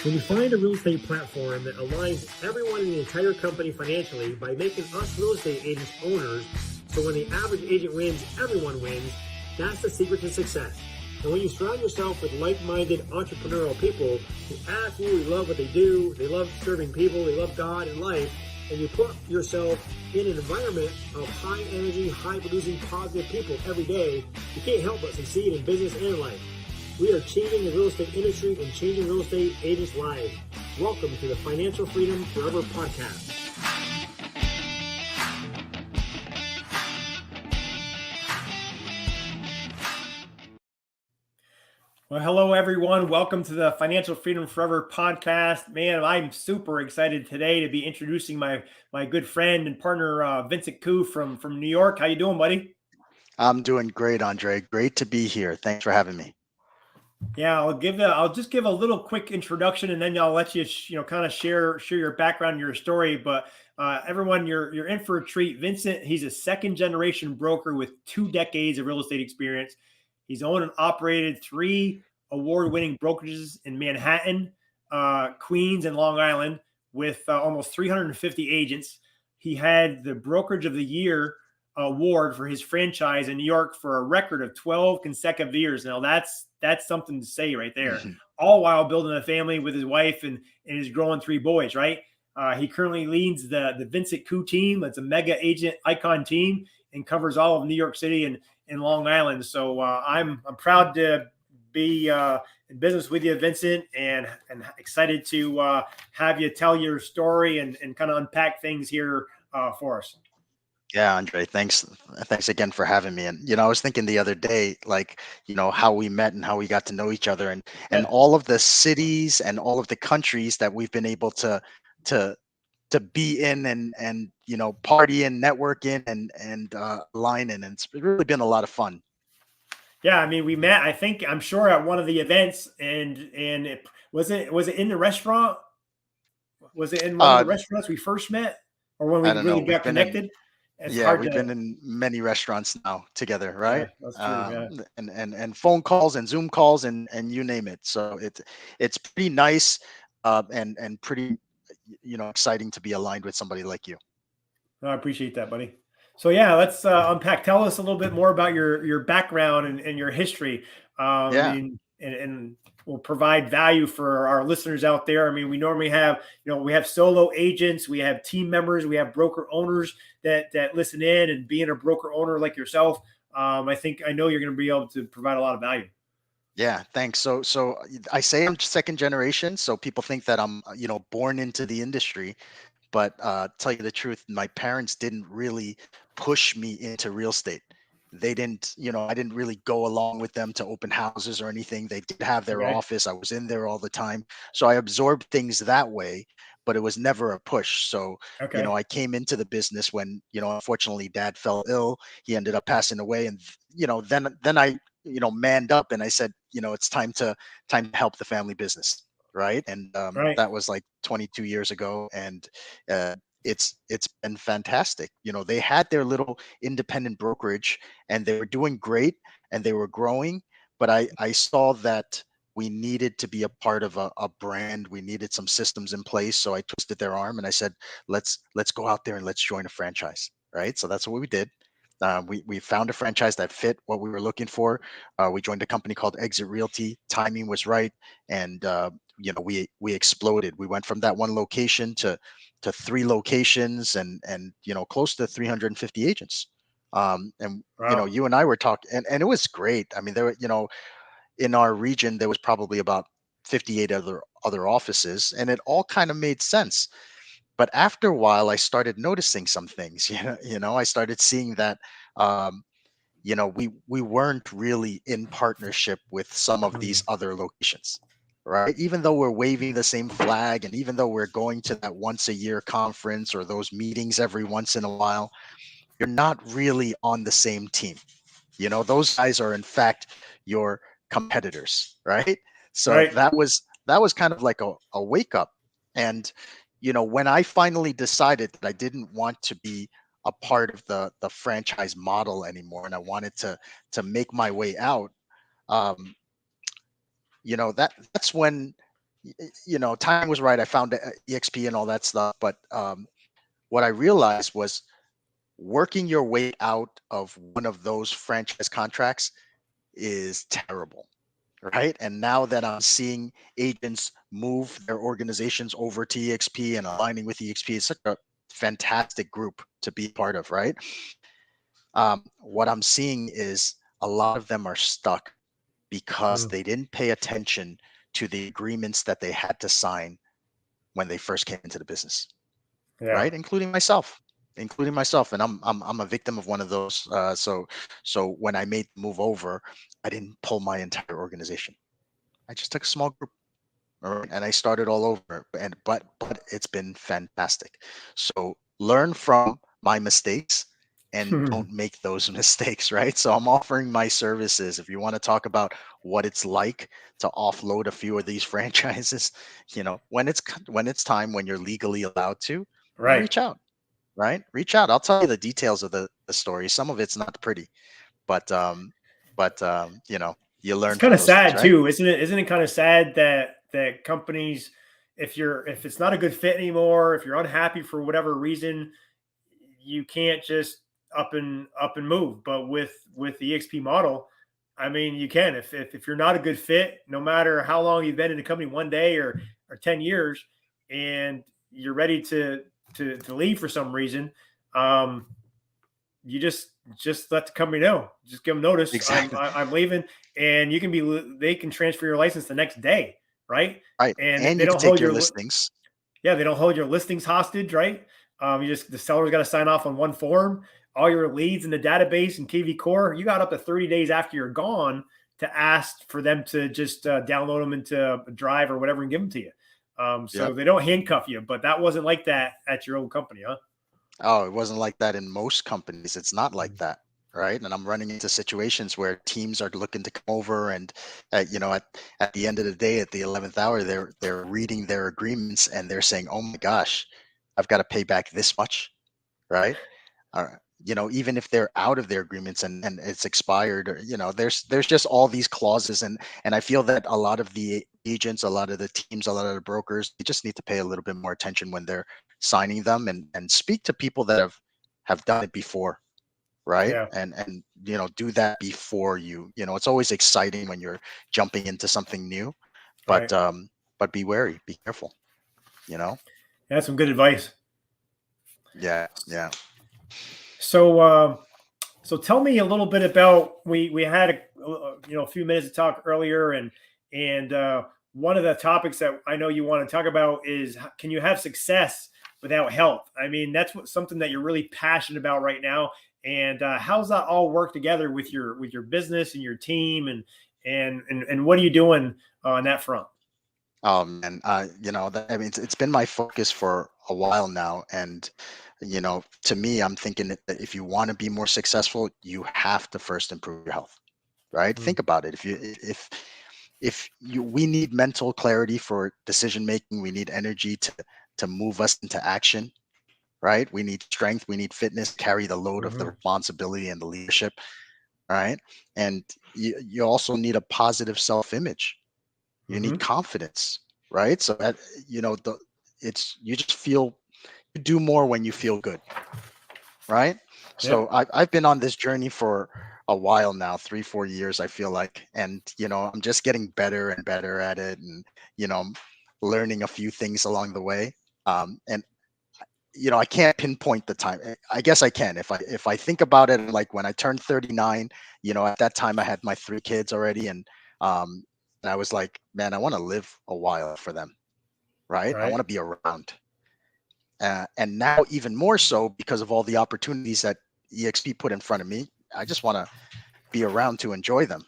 When you find a real estate platform that aligns everyone in the entire company financially by making us real estate agents owners, so when the average agent wins, everyone wins, that's the secret to success. And when you surround yourself with like-minded entrepreneurial people who absolutely love what they do, they love serving people, they love God and life, and you put yourself in an environment of high energy, high producing, positive people every day, you can't help but succeed in business and life. We are changing the real estate industry and changing real estate agents' lives. Welcome to the Financial Freedom Forever podcast. Well, hello, everyone. Welcome to the Financial Freedom Forever podcast. Man, I'm super excited today to be introducing my good friend and partner, Vincent Koo from New York. How you doing, buddy? I'm doing great, Andre. Great to be here. Thanks for having me. Yeah, I'll just give a little quick introduction, and then I'll let you kind of share your background, your story. But everyone, you're in for a treat. Vincent, he's a second generation broker with 2 decades of real estate experience. He's owned and operated 3 award-winning brokerages in Manhattan, Queens, and Long Island with almost 350 agents. He had the Brokerage of the Year award for his franchise in New York for a record of 12 consecutive years. Now that's something to say right there, all while building a family with his wife and his growing 3 boys, right? He currently leads the Vincent Koo team. It's a mega agent icon team and covers all of New York City and Long Island. So I'm proud to be in business with you, Vincent, and excited to have you tell your story and kind of unpack things here for us. Yeah, Andre, thanks again for having me. And, I was thinking the other day, how we met and how we got to know each other and all of the cities and all of the countries that we've been able to be in and party and network in and line in. And it's really been a lot of fun. Yeah, I mean, we met, I'm sure at one of the events and was it in the restaurant? Was it in one of the restaurants we first met or when we really got connected? We've been in many restaurants now together, right? Yeah, that's true. And phone calls and Zoom calls and you name it. So it's pretty nice and pretty exciting to be aligned with somebody like you. I appreciate that, buddy. So yeah, let's unpack. Tell us a little bit more about your background and your history. And will provide value for our listeners out there. I mean, we normally have, we have solo agents, we have team members, we have broker owners that listen in, and being a broker owner like yourself, I know you're going to be able to provide a lot of value. Yeah, thanks. So I say I'm second generation, so people think that I'm, born into the industry, but tell you the truth, my parents didn't really push me into real estate. They didn't, I didn't really go along with them to open houses or anything. They did have their office. I was in there all the time. So I absorbed things that way, but it was never a push. So, I came into the business when, unfortunately dad fell ill. He ended up passing away. And, then I, manned up and I said, it's time to help the family business. Right. And that was like 22 years ago. And it's been fantastic. They had their little independent brokerage and they were doing great and they were growing. But I saw that we needed to be a part of a brand. We needed some systems in place. So I twisted their arm and I said, let's go out there and let's join a franchise. Right. So that's what we did. We found a franchise that fit what we were looking for. We joined a company called eXp Realty. Timing was right. And, we exploded. We went from that 1 location to 3 locations and close to 350 agents. And wow. You and I were talking and it was great. I mean, there were, in our region, there was probably about 58 other offices, and it all kind of made sense. But after a while, I started noticing some things. I started seeing that we weren't really in partnership with some of these other locations. Right. Even though we're waving the same flag and even though we're going to that once a year conference or those meetings every once in a while, you're not really on the same team. Those guys are in fact your competitors. Right. So that was kind of like a wake up. And, when I finally decided that I didn't want to be a part of the franchise model anymore and I wanted to make my way out, that's when timing was right. I found EXP and all that stuff, but what I realized was working your way out of one of those franchise contracts is terrible, right? And now that I'm seeing agents move their organizations over to EXP and aligning with EXP, it's such a fantastic group to be part of, right? What I'm seeing is a lot of them are stuck because Mm, they didn't pay attention to the agreements that they had to sign when they first came into the business, yeah. right? Including myself, and I'm a victim of one of those. So when I made the move over, I didn't pull my entire organization. I just took a small group, all right, and I started all over. And but it's been fantastic. So learn from my mistakes and don't make those mistakes, right? So I'm offering my services. If you want to talk about what it's like to offload a few of these franchises, when it's time, when you're legally allowed to, Right. reach out, right? Reach out. I'll tell you the details of the story. Some of it's not pretty, but you It's learn kind from of those things, sad right? too, isn't it? Isn't it kind of sad that companies, if it's not a good fit anymore, if you're unhappy for whatever reason, you can't just up and move. But with the EXP model, I mean, you can. If you're not a good fit, no matter how long you've been in the company, one day or 10 years, and you're ready to leave for some reason, um, you just let the company know. Just give them notice. Exactly. I'm leaving, and you can be. They can transfer your license the next day, right? Right. And And they you could don't take hold your your listings. yeah, they don't hold your listings hostage, right? You just the seller's got to sign off on one form. All your leads in the database and KV Core, you got up to 30 days after you're gone to ask for them to just download them into a drive or whatever and give them to you. So Yep. they don't handcuff you, but that wasn't like that at your old company, huh? Oh, it wasn't like that in most companies. It's not like Mm. that, right? And I'm running into situations where teams are looking to come over, and at the end of the day, at the 11th hour, they're reading their agreements and they're saying, "Oh my gosh, I've got to pay back this much," right? Even if they're out of their agreements and it's expired, or there's just all these clauses, and I feel that a lot of the agents, a lot of the teams, a lot of the brokers, they just need to pay a little bit more attention when they're signing them, and speak to people that have done it before, right? Yeah, And do that before it's always exciting when you're jumping into something new, but right. be wary, be careful, you know. That's some good advice. Yeah, yeah. So, so tell me a little bit about we had a few minutes to talk earlier, and one of the topics that I know you want to talk about is can you have success without health? I mean, that's something that you're really passionate about right now. And how's that all work together with your business and your team and what are you doing on that front? And I mean, it's been my focus for a while now, and to me, I'm thinking that if you want to be more successful, you have to first improve your health, right? Mm, Think about it. We need mental clarity for decision making, we need energy to move us into action, right? We need strength, we need fitness, carry the load of the hmm responsibility and the leadership, right? And you also need a positive self-image, you need hmm confidence, right? So that the it's you just feel you do more when you feel good, right? So Yep. I've been on this journey for a while now, 3 4 years, I feel like, and I'm just getting better and better at it, and I'm learning a few things along the way. And I can't pinpoint the time. I guess I can if I think about it. Like when I turned 39, at that time I had my 3 kids already, and I was like, man, I want to live a while for them, right? I want Right. to be around. And now even more so because of all the opportunities that EXP put in front of me. I just want to be around to enjoy them,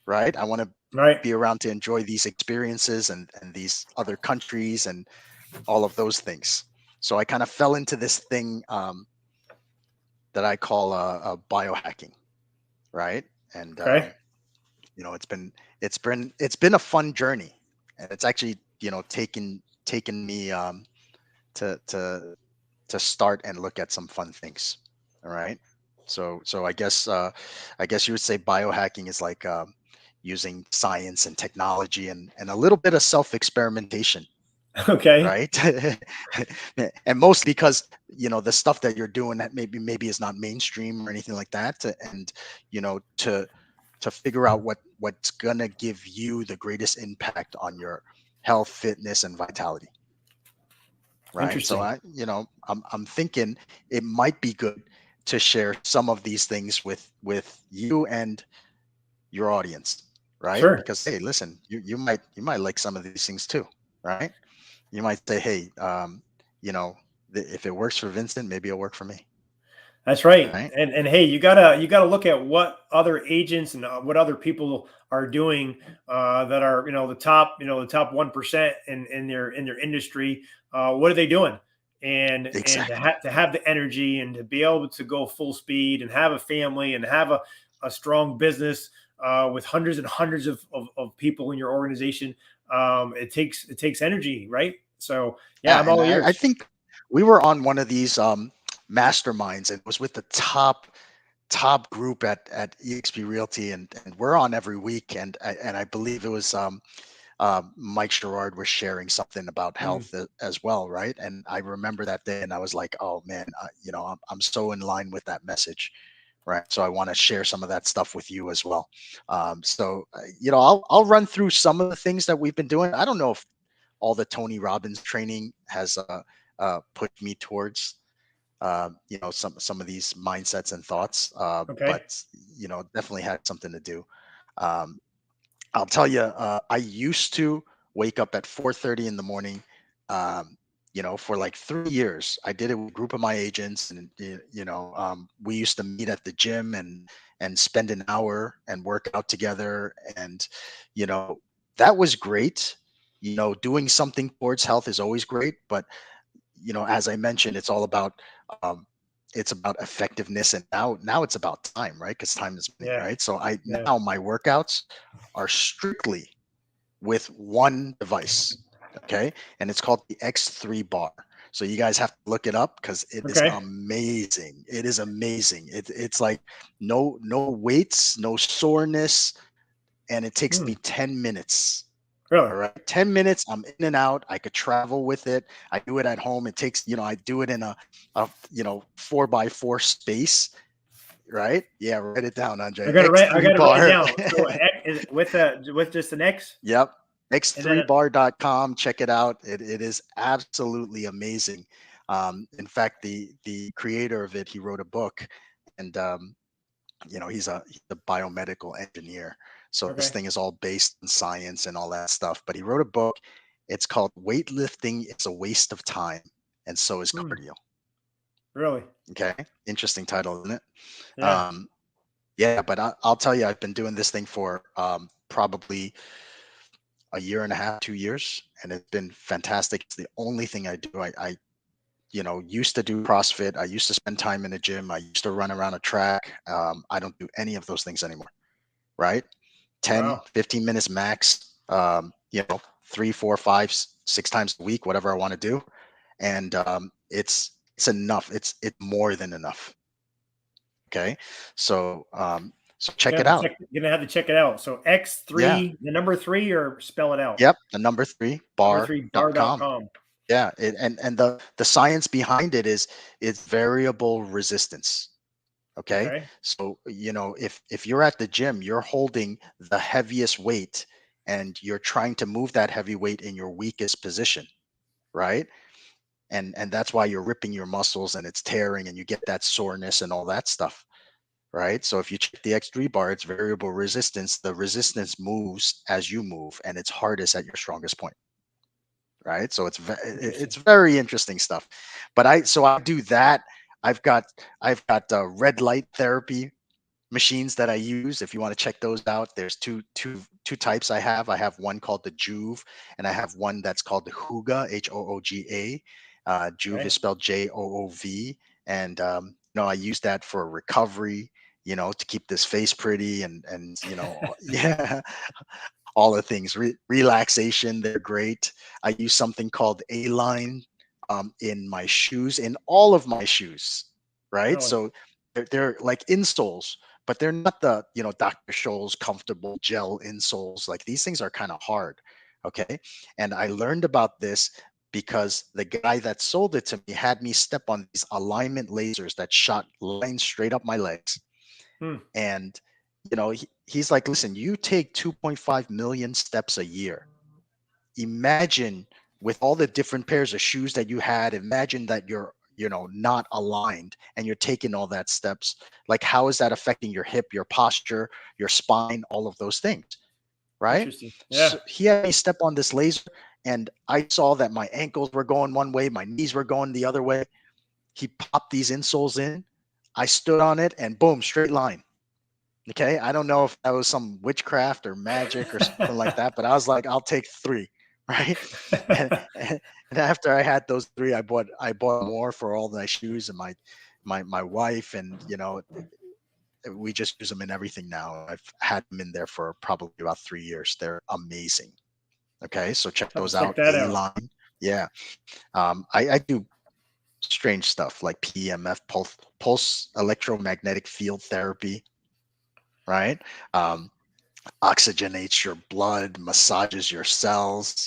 right? I want to Right. be around to enjoy these experiences and these other countries and all of those things. So I kind of fell into this thing, that I call biohacking, right? And Okay. it's been a fun journey, and it's actually taken me, to start and look at some fun things. All right. So I guess you would say biohacking is like, using science and technology and a little bit of self-experimentation, Okay. right? And mostly because the stuff that you're doing that maybe is not mainstream or anything like that, and to figure out what's gonna give you the greatest impact on your health, fitness, and vitality, right? So Interesting. I'm thinking it might be good to share some of these things with you and your audience, right? Sure. Because hey, listen, you might like some of these things too, right? You might say, hey, you know, if it works for Vincent, maybe it'll work for me, That's right. right? And hey, you gotta look at what other agents and what other people are doing that are the top 1% in their industry. What are they doing? And Exactly. to have the energy and to be able to go full speed and have a family and have a strong business with hundreds and hundreds of people in your organization. It takes energy, right? So yeah, Yeah, I'm and all I ears. think we were on one of these masterminds, and it was with the top group at eXp Realty, and we're on every week, and I believe it was Mike Sherrard was sharing something about Mm, health as well, right? And I remember that day, and I was like, oh man, I'm so in line with that message, right? So I want to share some of that stuff with you as well. I'll run through some of the things that we've been doing. I don't know if all the Tony Robbins training has put me towards some of these mindsets and thoughts, okay. but definitely had something to do. Um, I'll tell you, I used to wake up at 4:30 in the morning. For like 3 years, I did it with a group of my agents, and we used to meet at the gym and spend an hour and work out together, and you know, that was great. Doing something towards health is always great, but as I mentioned, um, it's about effectiveness, and now it's about time, right? Because time is money, Yeah. right? So I Yeah. now my workouts are strictly with one device, okay, and it's called the X3 bar. So you guys have to look it up because it is Okay. amazing. It is amazing. It's like no weights, no soreness, and it takes Hmm. me 10 minutes. Really? All right. 10 minutes. I'm in and out. I could travel with it. I do it at home. It takes, I do it in a 4x4 space. Right. Yeah. Write it down, I Andre. gotta write. I X3 gotta write it bar. down. So with just an X, Yep. and then X3bar.com. Check it out. It is absolutely amazing. In fact, the creator of it, he wrote a book, and he's a biomedical engineer. So this okay. thing is all based in science and all that stuff. But he wrote a book. It's called Weightlifting is a Waste of Time, and so is Hmm. cardio. Really? Okay. Interesting title, isn't it? Yeah. Yeah, but I'll tell you, I've been doing this thing for probably a year and a half, 2 years, and it's been fantastic. It's the only thing I do. I used to do CrossFit. I used to spend time in the gym. I used to run around a track. I don't do any of those things anymore, right? 10, Wow. 15 minutes max, 3, 4, 5, 6 times a week, whatever I want to do. And it's enough. It's more than enough. Okay. So check it out. You're gonna have to check it out. So Yeah. X3, the number three, or spell it out. Yep. The number three Number three bar.com. bar.com. Yeah. And the science behind it is it's variable resistance. Okay. Okay. So, if you're at the gym, you're holding the heaviest weight and you're trying to move that heavy weight in your weakest position, right? And that's why you're ripping your muscles and it's tearing and you get that soreness and all that stuff, right? So if you check the X3 bar, it's variable resistance. The resistance moves as you move and it's hardest at your strongest point, right? So it's Interesting. very interesting stuff. But I do that. I've got I've got red light therapy machines that I use. If you want to check those out, there's two types I have. I have one called the Juve, and I have one that's called the Hooga, Hooga. Juve is Okay. spelled Joov, and I use that for recovery. To keep this face pretty and yeah, all the things. Relaxation, they're great. I use something called A line in my shoes, in all of my shoes, right? Really? So they're like insoles, but they're not the, Dr. Scholl's comfortable gel insoles. Like these things are kind of hard. Okay. And I learned about this because the guy that sold it to me had me step on these alignment lasers that shot lines straight up my legs. Hmm. And, he's like, listen, you take 2.5 million steps a year. Imagine with all the different pairs of shoes that you had, imagine that you're, not aligned and you're taking all that steps. Like, how is that affecting your hip, your posture, your spine, all of those things? Right. Interesting. Yeah. So he had me step on this laser and I saw that my ankles were going one way, my knees were going the other way. He popped these insoles in. I stood on it and boom, straight line. Okay. I don't know if that was some witchcraft or magic or something like that, but I was like, I'll take 3. Right. And after I had those 3, I bought more for all my shoes and my wife. And, we just use them in everything now. I've had them in there for probably about 3 years. They're amazing. Okay. So check I'll have those to check out. that A out. line. Yeah. I do strange stuff like PEMF, pulse electromagnetic field therapy, right? Um, Oxygenates your blood, massages your cells.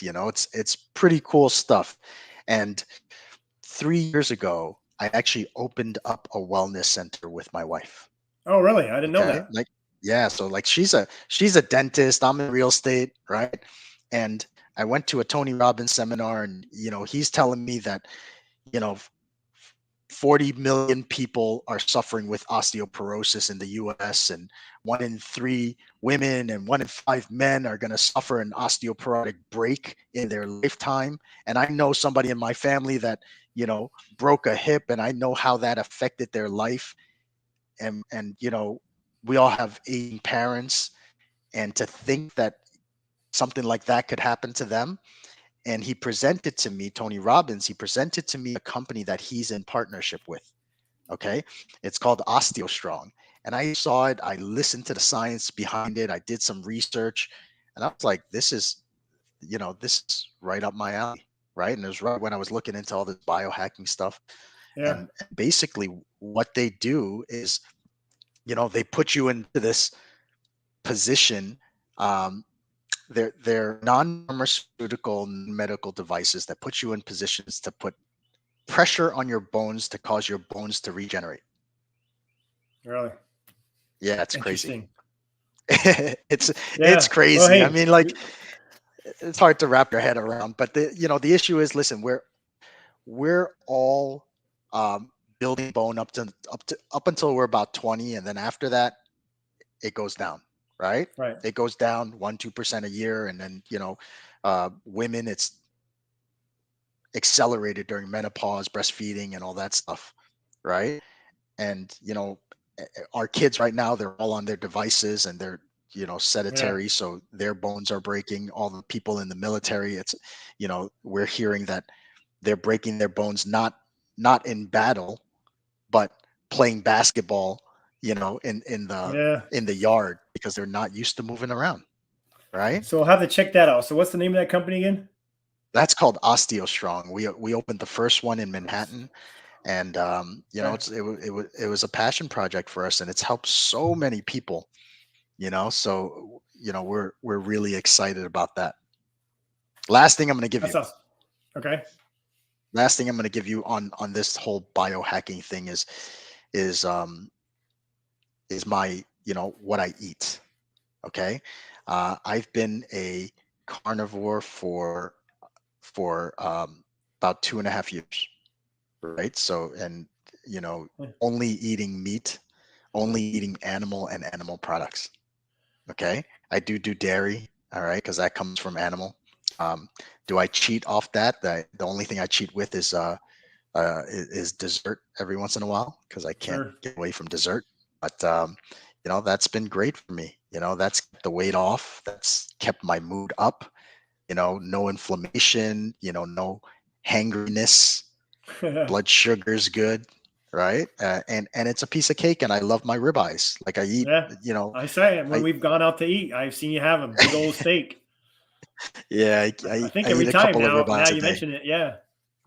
It's pretty cool stuff. And 3 years ago, I actually opened up a wellness center with my wife. Oh, really? I didn't know Okay, that. like yeah, so like she's a dentist. I'm in real estate, right? And I went to a Tony Robbins seminar, and he's telling me that you know 40 million people are suffering with osteoporosis in the US, and 1 in 3 women and 1 in 5 men are going to suffer an osteoporotic break in their lifetime. And I know somebody in my family that, broke a hip, and I know how that affected their life. And we all have aging parents, and to think that something like that could happen to them. And he presented to me, Tony Robbins, he presented to me a company that he's in partnership with. Okay. It's called OsteoStrong. And I saw it. I listened to the science behind it. I did some research, and I was like, this is right up my alley. Right. And it was right when I was looking into all this biohacking stuff. Yeah. And basically, what they do is, they put you into this position. They're non-pharmaceutical medical devices that put you in positions to put pressure on your bones to cause your bones to regenerate. Really Yeah, it's crazy. interesting. It's Yeah. Well, crazy. I hey. mean, like, it's hard to wrap your head around. But the issue is, listen, we're all building bone up until we're about 20, and then after that, it goes down. Right? Right. It goes down 1-2% a year, and then women, it's accelerated during menopause, breastfeeding, and all that stuff. Right? And our kids right now, they're all on their devices and they're Yeah. sedentary, so their bones are breaking. All the people in the military, it's we're hearing that they're breaking their bones, not in battle, but playing basketball, in the Yeah. yard, because they're not used to moving around. Right. So I'll have to check that out. So what's the name of that company again? That's called OsteoStrong. We opened the first one in Manhattan, and Okay. it was a passion project for us, and it's helped so many people. So we're really excited about that. Last thing I'm going to give That you sounds okay. last thing I'm going to give you on this whole biohacking thing is um is my what I eat. Okay. I've been a carnivore for about 2.5 years. Right. So, and you know Yeah. only eating meat, only eating animal and animal products. Okay. I do dairy. All right. Because that comes from animal. Um, do I cheat off that? The only thing I cheat with is dessert every once in a while, because I can't Sure. get away from dessert. But that's been great for me. That's kept the weight off. That's kept my mood up. No inflammation. No hangriness. Blood sugar's good. Right. And it's a piece of cake. And I love my ribeyes. Like I eat. Yeah. I say it when I we've gone out to eat. I've seen you have them, big old steak. Yeah, I think I every eat a time couple of now. Now ribeyes a you day. mention it. Yeah.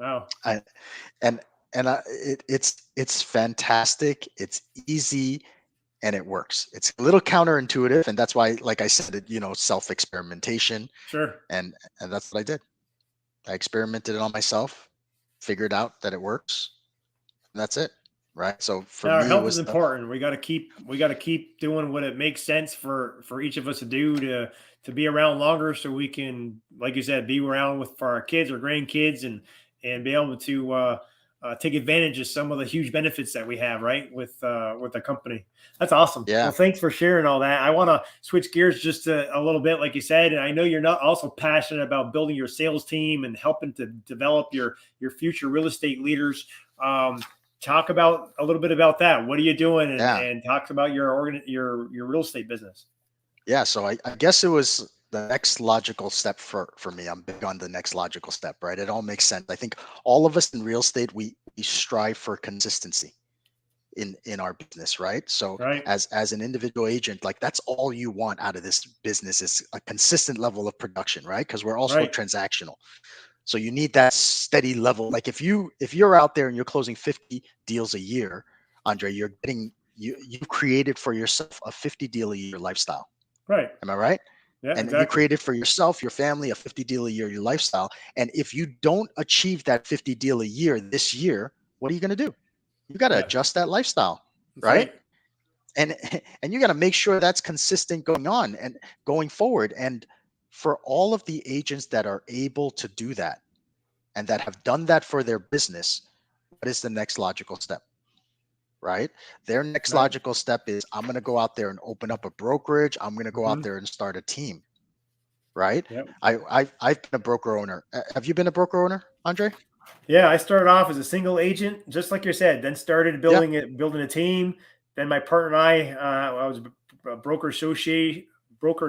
Wow. I, and it's fantastic. It's easy, and it works. It's a little counterintuitive, and that's why, like I said, self-experimentation, Sure. and that's what I did. I experimented it on myself, figured out that it works, and that's it. Right. So for Now, our me, it health is was important. We got to keep doing what it makes sense for each of us to do to be around longer, so we can, like you said, be around for our kids or grandkids, and be able to take advantage of some of the huge benefits that we have, right, with the company. That's awesome. yeah, Well, thanks for sharing all that. I want to switch gears just a little bit, like you said, and I know you're not also passionate about building your sales team and helping to develop your future real estate leaders. Talk about a little bit about that. What are you doing? yeah, And talk about your real estate business. yeah. So I guess it was the next logical step for me. I'm big on the next logical step, right? It all makes sense. I think all of us in real estate, we strive for consistency in our business, right? So Right. as an individual agent, like that's all you want out of this business is a consistent level of production, right? Because we're also Right. transactional. So you need that steady level. Like if you're out there and you're closing 50 deals a year, Andre, you've created for yourself a 50 deal a year lifestyle. Right. Am I right? Yeah, And you exactly. created for yourself, your family, a 50 deal a year, your lifestyle. And if you don't achieve that 50 deal a year this year, what are you going to do? You got to Yeah, adjust that lifestyle, that's right? right. And and you got to make sure that's consistent going on and going forward. And for all of the agents that are able to do that and that have done that for their business, what is the next logical step? Right? Their next Right. logical step is I'm going to go out there and open up a brokerage. I'm going to go out Hmm. there and start a team. Right? Yep. I've been a broker owner. Have you been a broker owner, Andre? Yeah, I started off as a single agent, just like you said. Then started Yeah. building a team. Then my partner and I was a broker associate with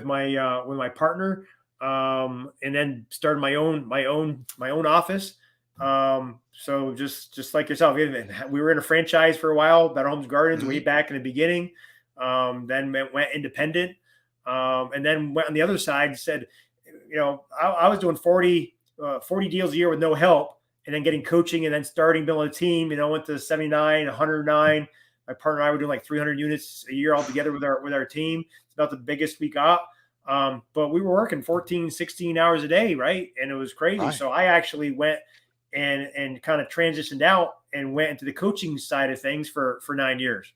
my partner, and then started my own office. So just like yourself, we were in a franchise for a while, Better Homes Gardens, way Hmm. back in the beginning. Then went independent, and then went on the other side. Said, I was doing 40 deals a year with no help, and then getting coaching, and then starting building a team. Went to 79, 109. My partner and I were doing like 300 units a year altogether with our team. It's about the biggest we got. But we were working 14, 16 hours a day, right? And it was crazy. Right. So I actually went and kind of transitioned out and went into the coaching side of things for 9 years,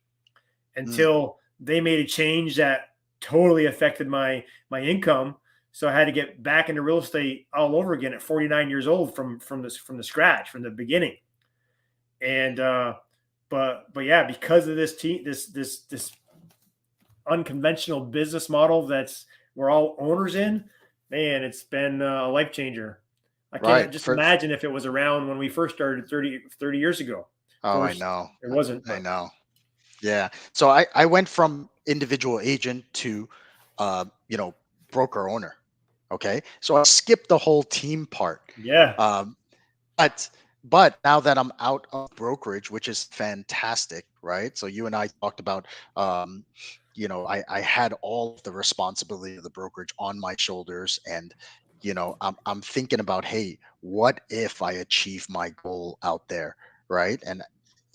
Mm. until they made a change that totally affected my income. So I had to get back into real estate all over again at 49 years old from the scratch, from the beginning. And but yeah, because of this unconventional business model that's we're all owners in, man, it's been a life changer. I can't Right. just imagine if it was around when we first started 30 years ago. Of Oh, I course, know. it wasn't, I but know. Yeah. So I went from individual agent to uh, you know, broker owner. Okay. So I skipped the whole team part. yeah, Um, but but now that I'm out of brokerage, which is fantastic, right? So you and I talked about I had all of the responsibility of the brokerage on my shoulders, and I'm thinking about, hey, what if I achieve my goal out there, right? And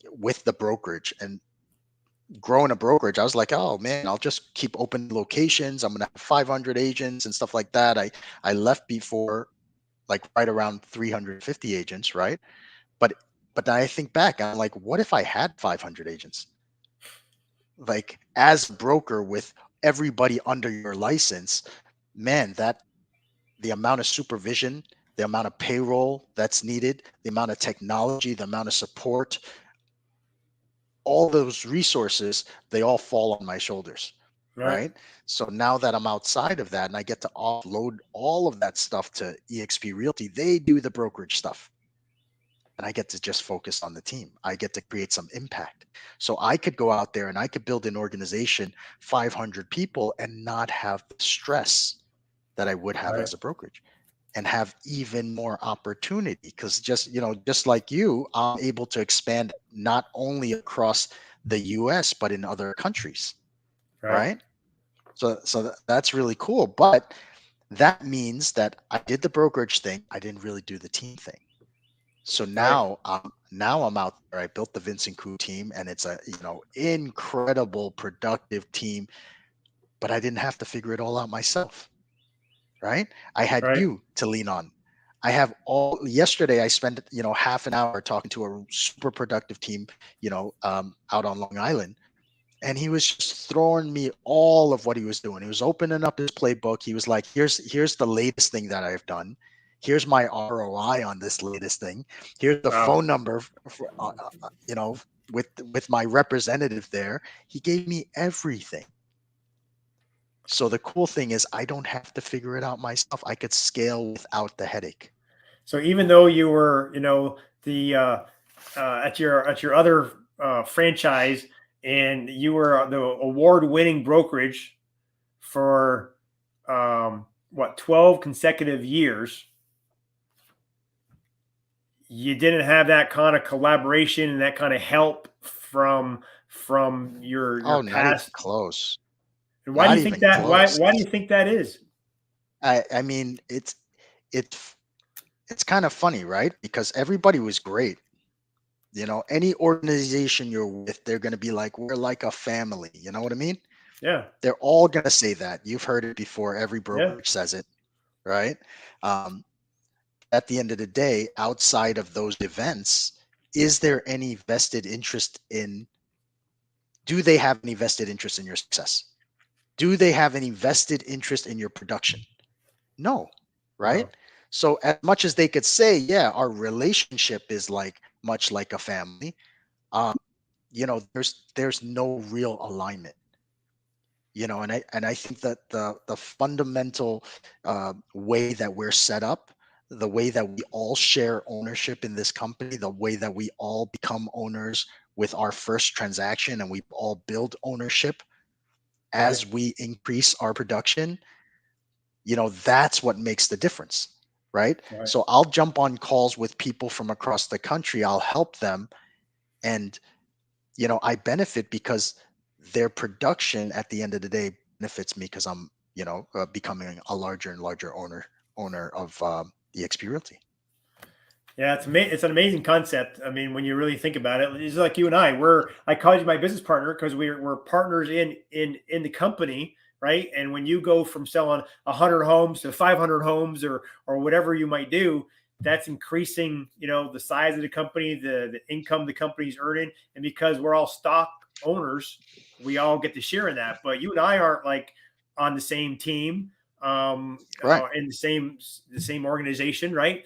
with the brokerage and growing a brokerage, I was like, oh man, I'll just keep open locations. I'm gonna have 500 agents and stuff like that. I left before, like right around 350 agents, right? But but then I think back, I'm like, what if I had 500 agents? Like as a broker with everybody under your license, man, that the amount of supervision, the amount of payroll that's needed, the amount of technology, the amount of support, all those resources, they all fall on my shoulders, right, right? So now that I'm outside of that and I get to offload all of that stuff to eXp Realty, they do the brokerage stuff. And I get to just focus on the team. I get to create some impact. So I could go out there and I could build an organization, 500 people, and not have the stress that I would have right, as a brokerage and have even more opportunity. Because just like you, I'm able to expand not only across the US, but in other countries, right, right? So that's really cool. But that means that I did the brokerage thing. I didn't really do the team thing. So right. now Now I'm out there. I built the Vincent Koo team, and it's a incredible, productive team. But I didn't have to figure it all out myself, right? I had Right. you to lean on. I have all. Yesterday, I spent half an hour talking to a super productive team, out on Long Island, and he was just throwing me all of what he was doing. He was opening up his playbook. He was like, here's the latest thing that I've done. Here's my ROI on this latest thing. Here's the Wow. phone number for, with my representative there. He gave me everything. So the cool thing is I don't have to figure it out myself. I could scale without the headache. So even though you were, the at your other franchise, and you were the award-winning brokerage for what, 12 consecutive years, you didn't have that kind of collaboration and that kind of help from your Oh, not even past. close. And why do Not you think even that? Why close. why do you think that is? I mean, it's it's kind of funny, right? Because everybody was great. Any organization you're with, they're going to be like, we're like a family. You know what I mean? Yeah. They're all going to say that. You've heard it before. Every Yeah. brokerage says it, right? Um, at the end of the day, outside of those events, is there any vested interest in, do they have any vested interest in your success? Do they have any vested interest in your production? No, right? No. So as much as they could say, yeah, our relationship is like much like a family, um, there's no real alignment. And I think that the fundamental way that we're set up, the way that we all share ownership in this company, the way that we all become owners with our first transaction, and we all build ownership Right. as we increase our production, that's what makes the difference, right? Right. So I'll jump on calls with people from across the country. I'll help them, and I benefit because their production at the end of the day benefits me because I'm, becoming a larger and larger owner of eXp Realty. Yeah, it's an amazing concept. I mean, when you really think about it, it's like you and I called you my business partner because we're partners in the company, right? And when you go from selling 100 homes to 500 homes, or whatever you might do, that's increasing, the size of the company, the income the company's earning, and because we're all stock owners, we all get to share in that. But you and I aren't like on the same team, Right. in the same organization, right?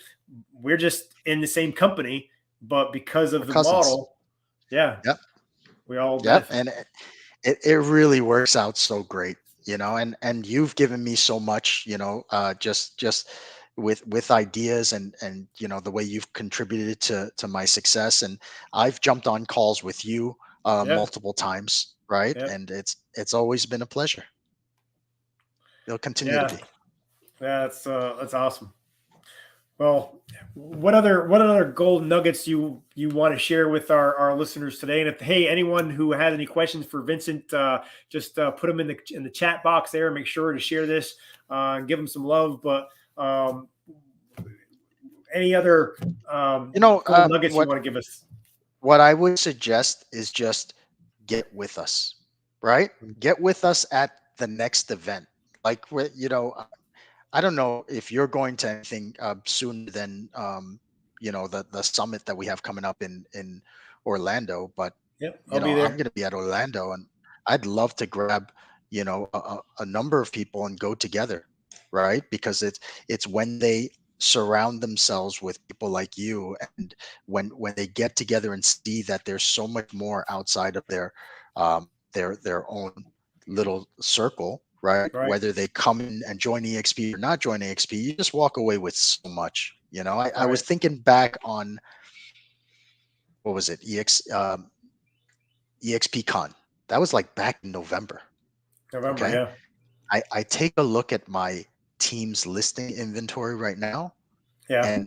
We're just in the same company, but because We're of the cousins. model, yeah, Yep. we all Yep. benefit. And it really works out so great, and you've given me so much, just with ideas, and the way you've contributed to my success. And I've jumped on calls with you Yeah, multiple times, right? yeah, And it's always been a pleasure. It'll continue to yeah. be. That's awesome. Well, what other gold nuggets you want to share with our listeners today? And if, hey, anyone who has any questions for Vincent, just put them in the chat box there. Make sure to share this, and give them some love. But any other gold nuggets you What want to give us? I would suggest is just get with us, right? Get with us at the next event. Like, I don't know if you're going to anything sooner than the summit that we have coming up in Orlando, but Yep, I'll be I'm there. going to be at Orlando, and I'd love to grab a number of people and go together, right? Because it's when they surround themselves with people like you, and when they get together and see that there's so much more outside of their own little circle, right? Right. Whether they come in and join EXP or not join EXP, you just walk away with so much. I was Right. thinking back on, what was it, EXP Con. That was like back in November. November. Okay. Yeah. I take a look at my team's listing inventory right now, Yeah.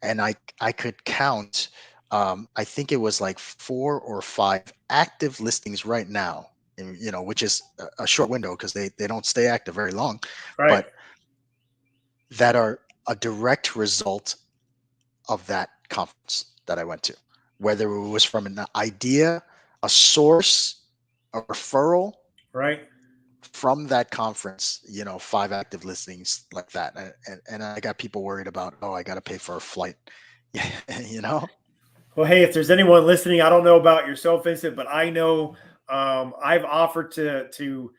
and I could count, I think it was like 4 or 5 active listings right now, and, which is a short window because they don't stay active very long, Right. but that are a direct result of that conference that I went to. whether it was from an idea, a source, a referral Right. from that conference, 5 active listings like that. And I got people worried about, oh, I got to pay for a flight. you know? Well, hey, if there's anyone listening, I don't know about yourself, Vincent, but I know I've offered to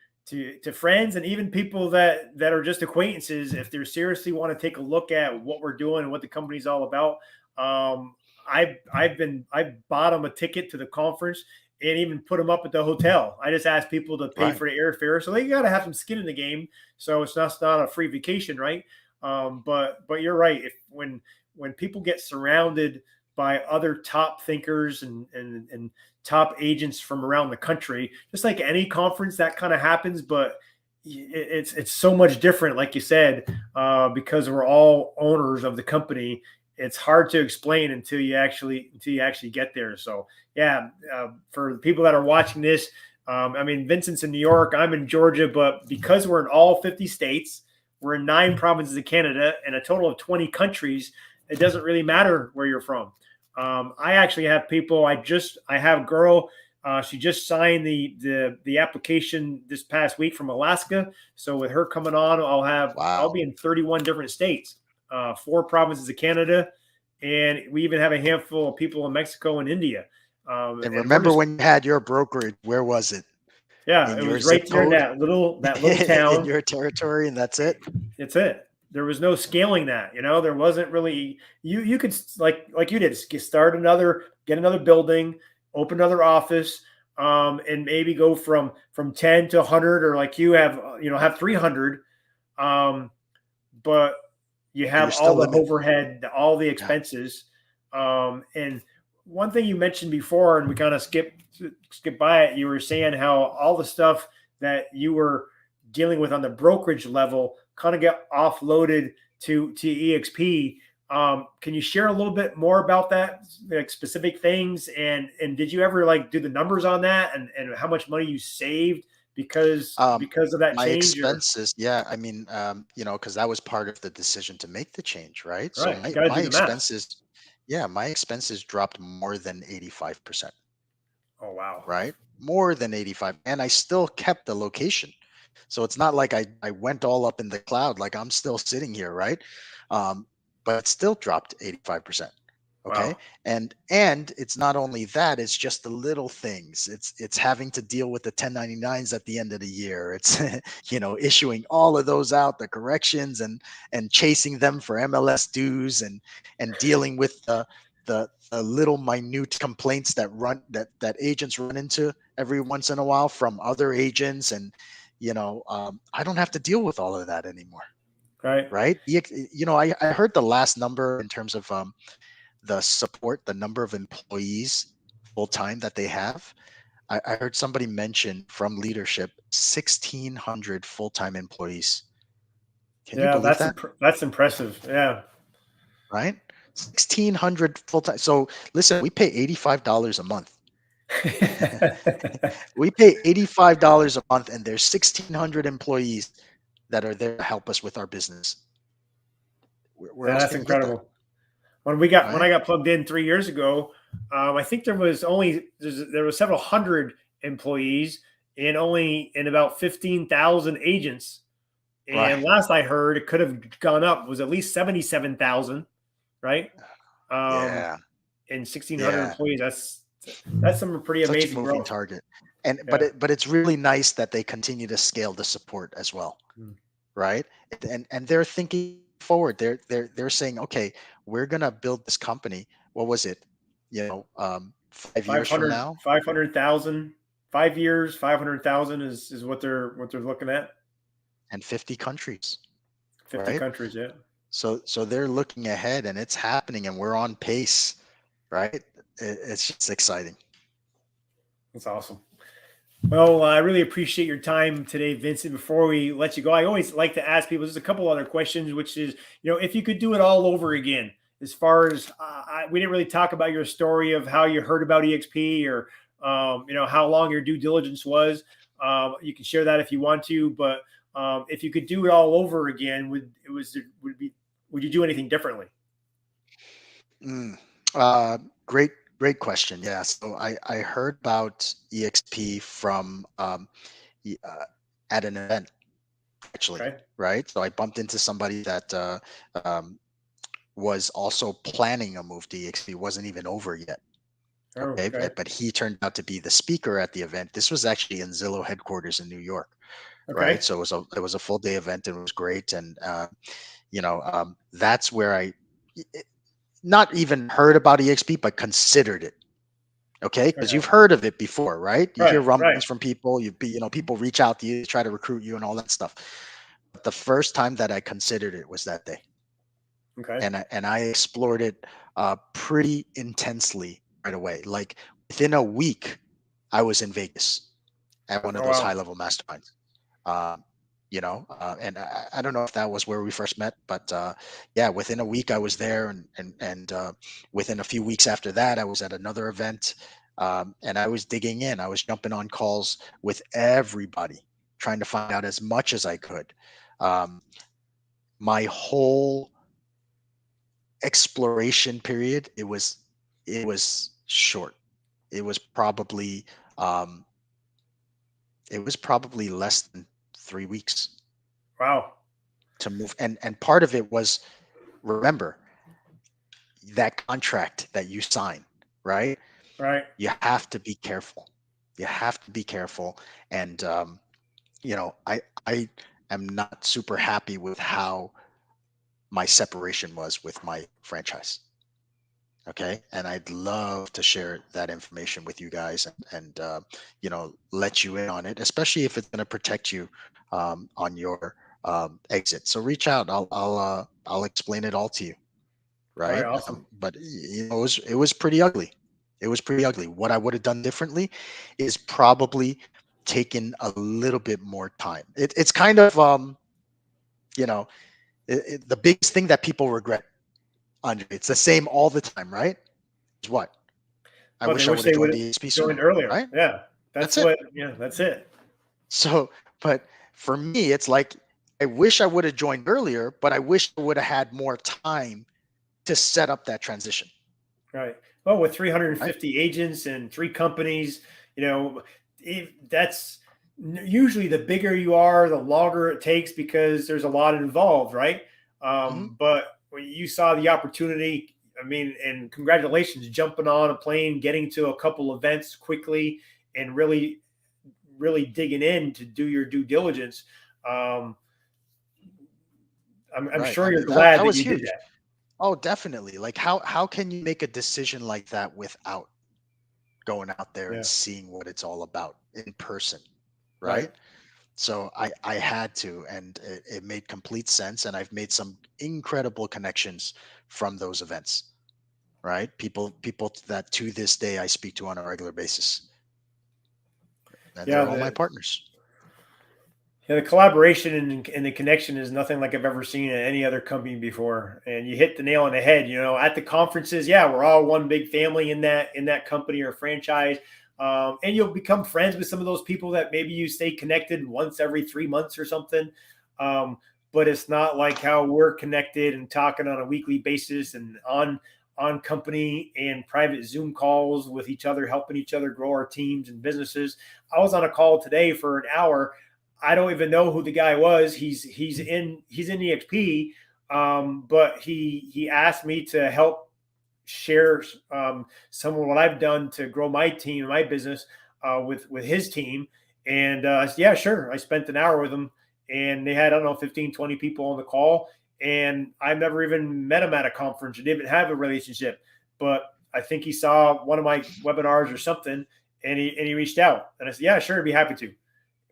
friends and even people that are just acquaintances, if they seriously want to take a look at what we're doing and what the company's all about. I've bought them a ticket to the conference and even put them up at the hotel. I just ask people to pay Right. for the airfare, so they got to have some skin in the game. So it's not a free vacation, right? But you're right. If when people get surrounded by other top thinkers and top agents from around the country, just like any conference that kind of happens, but it's so much different, like you said, because we're all owners of the company. It's hard to explain until you actually get there. So yeah, for the people that are watching this, I mean, Vincent's in New York, I'm in Georgia, but because we're in all 50 states, we're in 9 provinces of Canada and a total of 20 countries, it doesn't really matter where you're from. I actually have people. I have a girl. She just signed the application this past week from Alaska. So with her coming on, I'll Wow. be in 31 different states, 4 provinces of Canada, and we even have a handful of people in Mexico and India. And And we're remember just when you had your brokerage, where was it? yeah, In it your was right zip there in code, that little in town. your territory, and that's it? It's it. There was no scaling that, there wasn't really, you could like you did, get another building, open another office, and maybe go from 10 to 100, or like you have, have 300. Um, but you But have you're all still the limited. overhead, all the Yeah. expenses. And one thing you mentioned before, and we kind of skip by it, you were saying how all the stuff that you were dealing with on the brokerage level kind of get offloaded to EXP. Can you share a little bit more about that, like specific things? And did you ever like do the numbers on that, and how much money you saved Um, because of that my change? Or expenses, yeah, I mean, because that was part of the decision to make the change, right? So right, you my got to my do the math. expenses, yeah, my expenses dropped more than 85%, Oh wow. right? More than 85, and I still kept the location. So it's not like I went all up in the cloud, like I'm still sitting here, right? Um, but it still dropped 85%. Okay. Wow. And it's not only that, it's just the little things. It's having to deal with the 1099s at the end of the year. It's issuing all of those out, the corrections, and chasing them for MLS dues, and dealing with the little minute complaints that agents run into every once in a while from other agents. And I don't have to deal with all of that anymore, Right. right? I heard the last number in terms of the support, the number of employees full time that they have. I heard somebody mention from leadership 1,600 full time employees. Can you Yeah, believe that? that's impressive. Yeah. Right? 1,600 full time. So listen, we pay $85 a month. We pay $85 a month, and there's 1,600 employees that are there to help us with our business. Where Yeah, else that's can you get that? incredible. When I Right? got plugged in 3 years ago, I think there was several hundred employees and only in about 15,000 agents. And Right. last I heard, it could have gone up, was at least 77,000, right? Um, Yeah. and 1,600 Yeah. employees. That's some pretty Such a amazing moving growth. target. And but Yeah. it's really nice that they continue to scale the support as well, Mm. right? And they're thinking forward. They're saying, okay, we're gonna build this company. What was it? 5 years from 500, now, 500,000, 5 years, 500,000 is what they're looking at. and 50 countries, 50 right? countries. Yeah. So they're looking ahead, and it's happening, and we're on pace, right? It's just exciting. That's awesome. Well, I really appreciate your time today, Vincent. Before we let you go, I always like to ask people, there's a couple other questions, which is, if you could do it all over again, as far as we didn't really talk about your story of how you heard about EXP, or, how long your due diligence was. You can share that if you want to, but if you could do it all over again, would you do anything differently? Mm. Uh, great Great question. Yeah. So I heard about EXP from y- uh, at an event actually, Okay. right? So I bumped into somebody that um, was also planning a move to EXP, wasn't even over yet. Oh, Okay, okay. but he turned out to be the speaker at the event. This was actually in Zillow headquarters in New York, right? Okay. So it was a full day event and it was great. And that's where not even heard about EXP, but considered it. Okay, because Okay. you've heard of it before, right? You hear Right. Right. rumblings from people. People reach out to you, try to recruit you, and all that stuff. But the first time that I considered it was that day, Okay. and I explored it pretty intensely right away. Like within a week, I was in Vegas at one of Oh, those wow. high level masterminds. Um, and I don't know if that was where we first met, but yeah, within a week I was there, and within a few weeks after that, I was at another event, and I was digging in. I was jumping on calls with everybody, trying to find out as much as I could. Um, my whole exploration period, it was short. It was probably um, it was probably less than 3 weeks Wow. to move, and part of it was, remember, that contract that you sign, right? Right. You have to be careful. You have to be careful. And I am not super happy with how my separation was with my franchise. Okay, and I'd love to share that information with you guys, and let you in on it, especially if it's going to protect you on your exit. So reach out. I'll explain it all to you, All right. right? Awesome. But it was pretty ugly. It was pretty ugly. What I would have done differently is probably taken a little bit more time. It's kind of you know the biggest thing that people regret, Andre. It's the same all the time, right? Is what? I Well, they wish I wish would have they would joined have EXP joined sooner, earlier. right? Yeah. That's it. Yeah, that's it. So, but for me, it's like I wish I would have joined earlier, but I wish I would have had more time to set up that transition, Right. Well, with right? 350 agents and three companies, that's usually the bigger you are, the longer it takes because there's a lot involved, right? Hmm. But when you saw the opportunity, I mean, and congratulations, jumping on a plane, getting to a couple events quickly, and really, really digging in to do your due diligence. Um, I'm Right. sure I you're mean, that glad that that was you did huge. that. Oh, definitely. Like how can you make a decision like that without going out there and Yeah. seeing what it's all about in person, Right. right? So I had to, and it made complete sense. And I've made some incredible connections from those events, right? People that to this day I speak to on a regular basis, and Yeah. they're all my partners. Yeah, the collaboration and the connection is nothing like I've ever seen at any other company before. And you hit the nail on the head. At the conferences, yeah, we're all one big family in that company or franchise. And you'll become friends with some of those people that maybe you stay connected once every 3 months or something. Um, but it's not like how we're connected and talking on a weekly basis and on company and private Zoom calls with each other, helping each other grow our teams and businesses. I was on a call today for an hour. I don't even know who the guy was. He's in EXP, but he asked me to help share some of what I've done to grow my team, my business, with his team. And yeah, sure. I spent an hour with him, and they had, I don't know, 15, 20 people on the call. And I've never even met him at a conference or didn't have a relationship, but I think he saw one of my webinars or something, and he reached out, and I said, yeah, sure, I'd be happy to,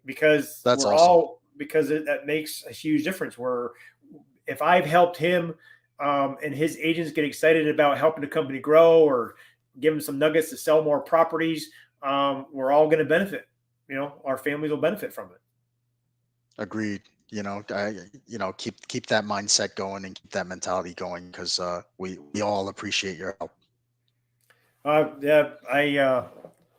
because That's we're awesome. all because that makes a huge difference. Where if I've helped him, and his agents get excited about helping the company grow or give him some nuggets to sell more properties, we're all going to benefit. Our families will benefit from it. Agreed. Keep that mindset going and keep that mentality going, because we all appreciate your help. Yeah,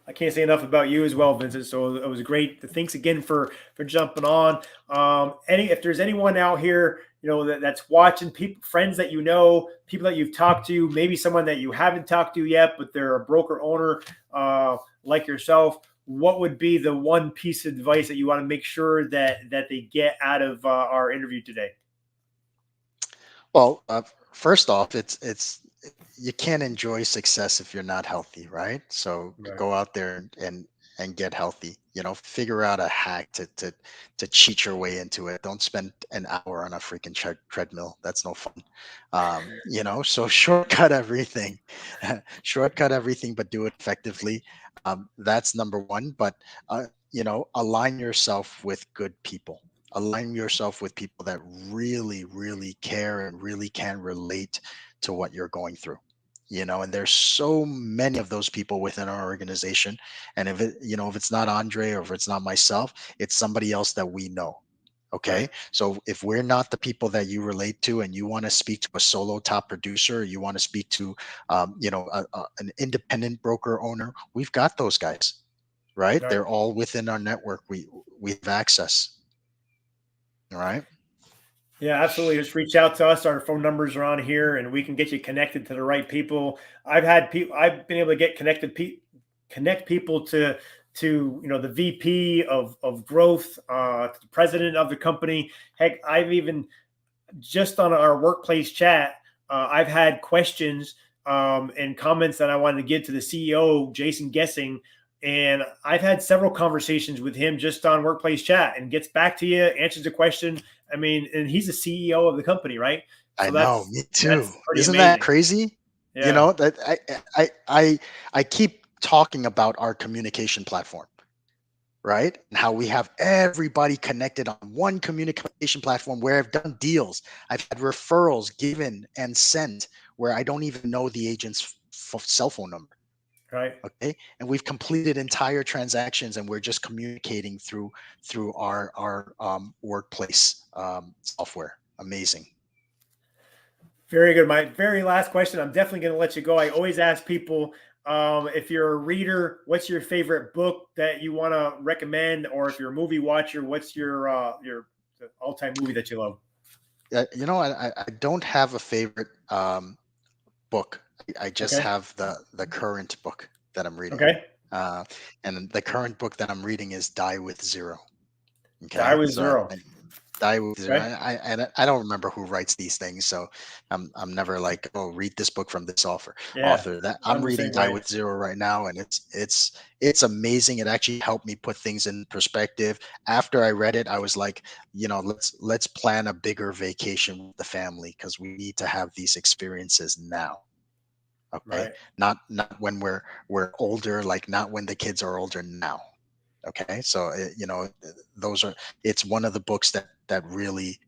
I can't say enough about you as well, Vincent. So it was great. Thanks again for jumping on. If there's anyone out here, that's watching, people, friends that people that you've talked to, maybe someone that you haven't talked to yet, but they're a broker owner like yourself, what would be the one piece of advice that you want to make sure that they get out of our interview today? Well, first off, it's you can't enjoy success if you're not healthy, right? So Right. go out there and get healthy. Figure out a hack to cheat your way into it. Don't spend an hour on a freaking treadmill. That's no fun. So shortcut everything, shortcut everything, but do it effectively. That's number one. But align yourself with good people. Align yourself with people that really, really care and really can relate to what you're going through. And there's so many of those people within our organization. And if it's not Andre, or if it's not myself, it's somebody else that we know. Right. Okay. So if we're not the people that you relate to, and you want to speak to a solo top producer, or you want to speak to, an independent broker owner, we've got those guys, right? Right. They're all within our network. We have access. All right. Yeah, absolutely. Just reach out to us. Our phone numbers are on here, and we can get you connected to the right people. I've been able to get connect people to the VP of growth, to the president of the company. Heck, I've even just on our workplace chat, I've had questions and comments that I wanted to give to the CEO, Jason Gessing. And I've had several conversations with him just on workplace chat, and gets back to you, answers the question. I mean, and he's the CEO of the company, right? I So know, me too. that's pretty Isn't that amazing. crazy? Yeah, That I keep talking about our communication platform, right? And how we have everybody connected on one communication platform, where I've done deals. I've had referrals given and sent where I don't even know the agent's cell phone number. right. Okay. And we've completed entire transactions, and we're just communicating through our workplace software. Amazing. Very good. My very last question. I'm definitely going to let you go. I always ask people, if you're a reader, what's your favorite book that you want to recommend, or if you're a movie watcher, what's your all-time movie that you love? I don't have a favorite book. I just Okay. have the current book that I'm reading. Okay. Uh, and the current book that I'm reading is Die with Zero. Die Okay. with So Zero. Die with Zero. Okay. I don't remember who writes these things, so I'm never like, oh, read this book from this Yeah. author. That I'm I'm the reading same Die way. with Zero right now, and it's amazing. It actually helped me put things in perspective. After I read it, I was like, let's plan a bigger vacation with the family, because we need to have these experiences now. Okay. Right. Not when we're older, like not when the kids are older now. Okay. So those are it's one of the books that really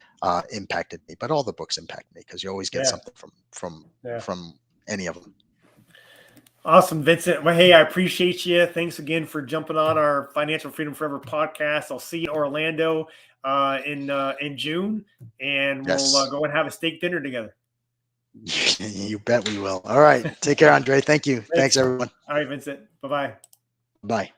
impacted me. But all the books impact me, because you always get Yeah. something from Yeah. from any of them. Awesome, Vincent. Well, hey, I appreciate you. Thanks again for jumping on our Financial Freedom Forever podcast. I'll see you in Orlando in June, and we'll Yes. go and have a steak dinner together. You bet we will. All right. Take care, Andre. Thank you. Thanks, Thanks. everyone. All right, Vincent. Bye bye. Bye.